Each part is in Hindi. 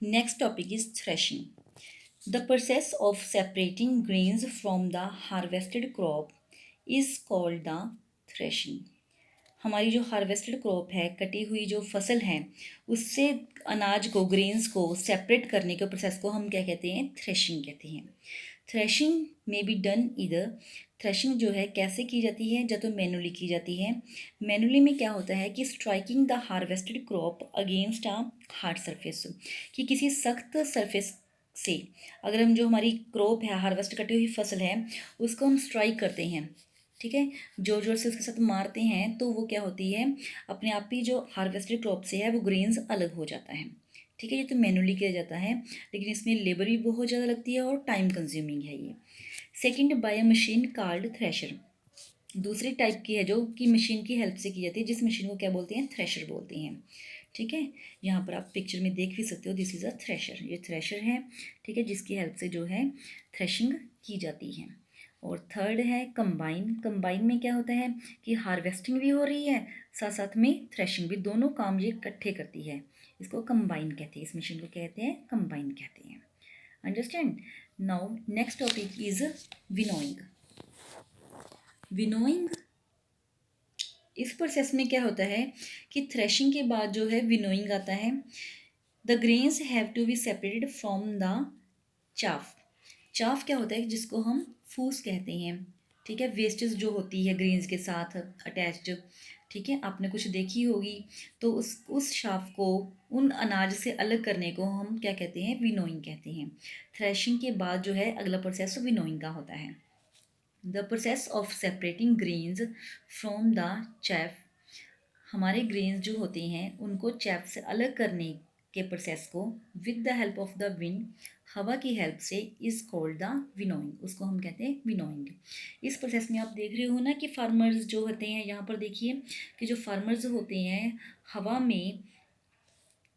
Next topic is threshing. The process of separating grains from the harvested crop is called the threshing. हमारी जो हार्वेस्टेड क्रॉप है, कटी हुई जो फसल है, उससे अनाज को, ग्रेन्स को सेपरेट करने के प्रोसेस को हम क्या कहते हैं? थ्रेशिंग कहते हैं। थ्रेशिंग में बी डन इधर। थ्रेशिंग जो है कैसे की जाती है? या तो मैनुअली की जाती है। मैनुअली में क्या होता है कि striking the harvested crop against a hard surface, कि किसी सख्त सरफेस से अगर हम जो हमारी क्रॉप है, हार्वेस्ट कटी हुई फसल है, उसको हम स्ट्राइक करते हैं, ठीक है, जोर जोर से उसके साथ मारते हैं, तो वो क्या होती है, अपने आप ही जो हार्वेस्टेड क्रॉप से है वो ग्रेन्स अलग हो जाता है। ठीक है, ये तो मैनुअली किया जाता है, लेकिन इसमें लेबर भी बहुत ज़्यादा लगती है और टाइम कंज्यूमिंग है ये। Second, by a machine called thresher. दूसरी टाइप की है जो कि मशीन की हेल्प से की जाती है, जिस मशीन को क्या बोलते हैं? थ्रेशर बोलते हैं। ठीक है, यहाँ पर आप पिक्चर में देख भी सकते हो, दिस इज़ अ थ्रेशर। ये थ्रेशर है, ठीक है, जिसकी हेल्प से जो है थ्रेशिंग की जाती है। और थर्ड है कंबाइन। कंबाइन में क्या होता है कि हार्वेस्टिंग भी हो रही है, साथ साथ में थ्रेशिंग भी, दोनों काम ये इकट्ठे करती है। इसको कंबाइन कहते हैं, इस मशीन को कहते हैं कंबाइन कहते हैं। Understand? Now next topic is winnowing. Winnowing, इस प्रोसेस में क्या होता है कि थ्रेशिंग के बाद जो है विनोइंग आता है। The grains have to be separated from the chaff. Chaff क्या होता है? जिसको हम फूस कहते हैं। ठीक है, वेस्टेज जो होती है ग्रेन्स के साथ अटैच्ड, ठीक है, आपने कुछ देखी होगी, तो उस शाफ को, उन अनाज से अलग करने को हम क्या कहते हैं? विनोइंग कहते हैं। थ्रेशिंग के बाद जो है अगला प्रोसेस विनोइंग का होता है। The process of separating grains from the chaff. हमारे ग्रेन्स जो होते हैं उनको चैफ से अलग करने के प्रोसेस को with the help of the wind, हवा की हेल्प से, इज कॉल्ड द विनोइंग। उसको हम कहते हैं विनोइंग। इस प्रोसेस में आप देख रहे हो ना कि फार्मर्स जो होते हैं, यहाँ पर देखिए कि जो फार्मर्स होते हैं, हवा में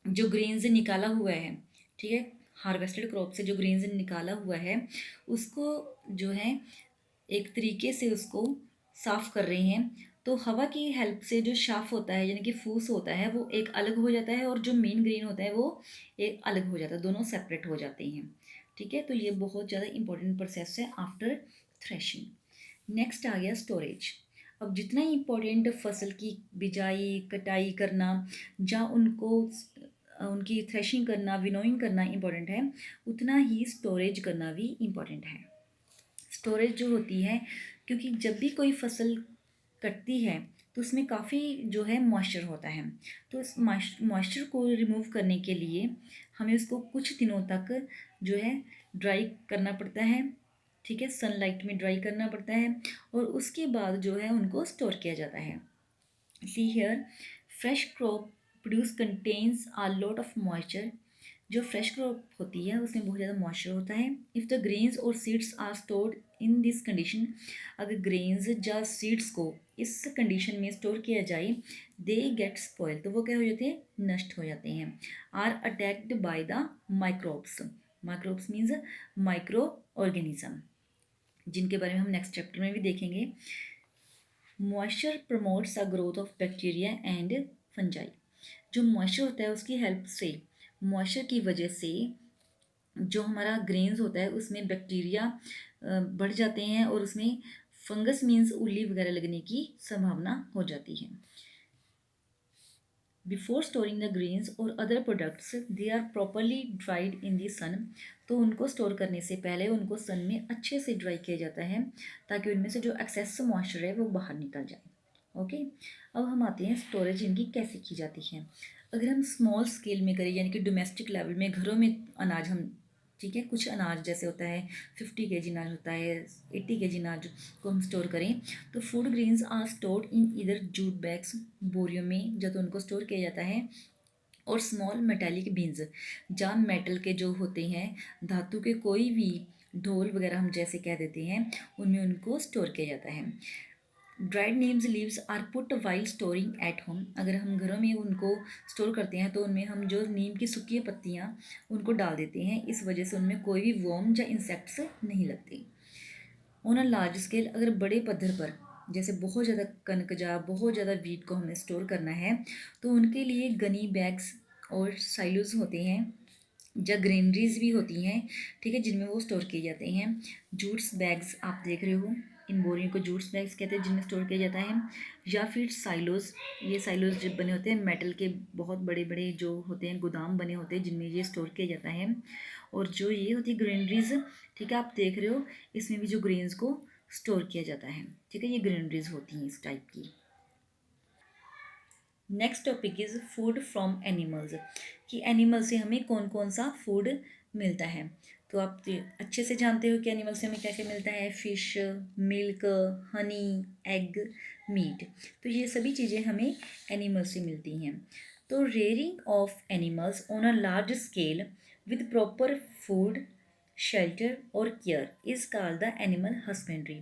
जो ग्रेन्स निकाला हुआ है, ठीक है, हार्वेस्टेड क्रॉप से जो ग्रेन्स निकाला हुआ है, उसको जो है एक तरीके से उसको साफ कर रहे हैं। तो हवा की हेल्प से जो शाफ होता है, यानी कि फूस होता है, वो एक अलग हो जाता है, और जो मेन ग्रेन होता है वो एक अलग हो जाता है, दोनों सेपरेट हो जाते हैं। ठीक है, तो ये बहुत ज़्यादा इंपॉर्टेंट प्रोसेस है आफ्टर थ्रेशिंग। नेक्स्ट आ गया स्टोरेज। अब जितना इम्पोर्टेंट फसल की बिजाई, कटाई करना, या उनको उनकी थ्रेशिंग करना, विनोइंग करना इम्पोर्टेंट है, उतना ही स्टोरेज करना भी इम्पोर्टेंट है। स्टोरेज जो होती है, क्योंकि जब भी कोई फसल कटती है तो उसमें काफ़ी जो है मॉइस्चर होता है, तो इस मॉइस्चर को रिमूव करने के लिए हमें उसको कुछ दिनों तक जो है ड्राई करना पड़ता है। ठीक है, सनलाइट में ड्राई करना पड़ता है, और उसके बाद जो है उनको स्टोर किया जाता है। See here, fresh crop produce contains a lot of moisture. जो फ्रेश क्रॉप होती है उसमें बहुत ज़्यादा मॉइस्चर होता है। इफ़ द ग्रेन्स और seeds are stored in this condition, अगर ग्रेन्स या सीड्स को इस कंडीशन में स्टोर किया जाए, दे गेट स्पॉइल, तो वो क्या हो जाते हैं? नष्ट हो जाते हैं। Are attacked by the microbes. Microbes means micro organism, जिनके बारे में हम नेक्स्ट चैप्टर में भी देखेंगे। Moisture promotes a growth of bacteria and fungi. जो मॉइस्चर होता है उसकी हेल्प से, मॉइस्चर की वजह से जो हमारा ग्रेन्स होता है उसमें बैक्टीरिया बढ़ जाते हैं, और उसमें फंगस मीन्स उल्ली वगैरह लगने की संभावना हो जाती है। बिफोर स्टोरिंग द ग्रेन्स और other products, they are properly dried in the sun. तो उनको स्टोर करने से पहले उनको सन में अच्छे से ड्राई किया जाता है, ताकि उनमें से जो एक्सेस मॉइस्चर है वो बाहर निकल जाए। ओके, अब हम आते हैं स्टोरेज इनकी कैसे की जाती है। अगर हम स्मॉल स्केल में करें, यानी कि डोमेस्टिक लेवल में घरों में अनाज हम, ठीक है, कुछ अनाज जैसे होता है 50 kg अनाज होता है, 80 kg अनाज को हम स्टोर करें, तो food grains are stored in इधर जूट बैग्स, बोरियों में जब तो उनको स्टोर किया जाता है, और स्मॉल मेटालिक बीन्स, जहाँ मेटल के जो होते हैं, धातु के कोई भी ढोल वगैरह हम जैसे कह देते हैं, उनमें उनको स्टोर किया जाता है। Dried neem's leaves are put while storing at home. अगर हम घरों में उनको स्टोर करते हैं तो उनमें हम जो नीम की सूखी पत्तियाँ उनको डाल देते हैं, इस वजह से उनमें कोई भी वर्म या इंसेक्ट्स नहीं लगते। ऑन अ लार्ज स्केल, अगर बड़े पद्धर पर, जैसे बहुत ज़्यादा कनक या बहुत ज़्यादा वीट को हमें स्टोर करना है, तो उनके लिए गनी बैग्स और साइलोज होते हैं, या ग्रेनरीज भी होती हैं, ठीक है, जिनमें वो स्टोर किए जाते हैं। जूट्स बैग्स आप देख रहे हो, इन बोरियों को जूट्स बैग्स कहते हैं जिनमें स्टोर किया जाता है। या फिर साइलोज, ये साइलोज जब बने होते हैं मेटल के, बहुत बड़े बड़े जो होते हैं गोदाम बने होते हैं जिनमें ये स्टोर किया जाता है। और जो ये होती है ग्रेनरीज, ठीक है, आप देख रहे हो, इसमें भी जो ग्रेन्स को स्टोर किया जाता है, ठीक है, ये ग्रेनरीज होती हैं इस टाइप की। Next topic is food from animals, कि एनिमल से हमें कौन कौन सा फूड मिलता है। तो आप अच्छे से जानते हो कि एनिमल से हमें क्या क्या मिलता है, fish, milk, honey, egg, meat. तो ये सभी चीज़ें हमें एनिमल से मिलती हैं। तो rearing of animals on a large scale with proper food, shelter और care is called the animal husbandry.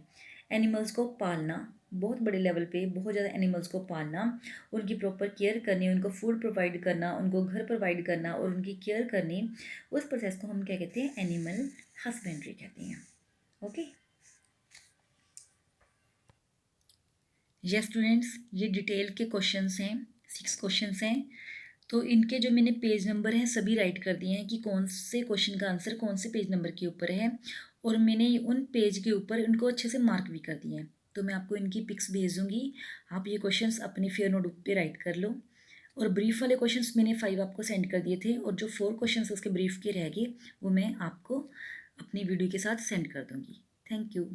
Animals को पालना, बहुत बड़े लेवल पे बहुत ज़्यादा एनिमल्स को पालना, उनकी प्रॉपर केयर करनी, उनको फूड प्रोवाइड करना, उनको घर प्रोवाइड करना और उनकी केयर करनी, उस प्रोसेस को हम क्या कहते हैं, एनिमल हस्बेंड्री कहते हैं। ओके। ये स्टूडेंट्स, ये डिटेल के क्वेश्चंस हैं, 6 क्वेश्चंस हैं। तो इनके जो मैंने पेज नंबर हैं सभी राइट कर दिए हैं कि कौन से क्वेश्चन का आंसर कौन से पेज नंबर के ऊपर है, और मैंने उन पेज के ऊपर इनको अच्छे से मार्क भी कर दिए हैं। तो मैं आपको इनकी पिक्स भेज दूँगी, आप ये क्वेश्चंस अपने फेयर नोटबुक पे राइट कर लो। और ब्रीफ वाले क्वेश्चंस मैंने 5 आपको सेंड कर दिए थे, और जो 4 क्वेश्चंस उसके ब्रीफ के रह गए वो मैं आपको अपनी वीडियो के साथ सेंड कर दूँगी। Thank you.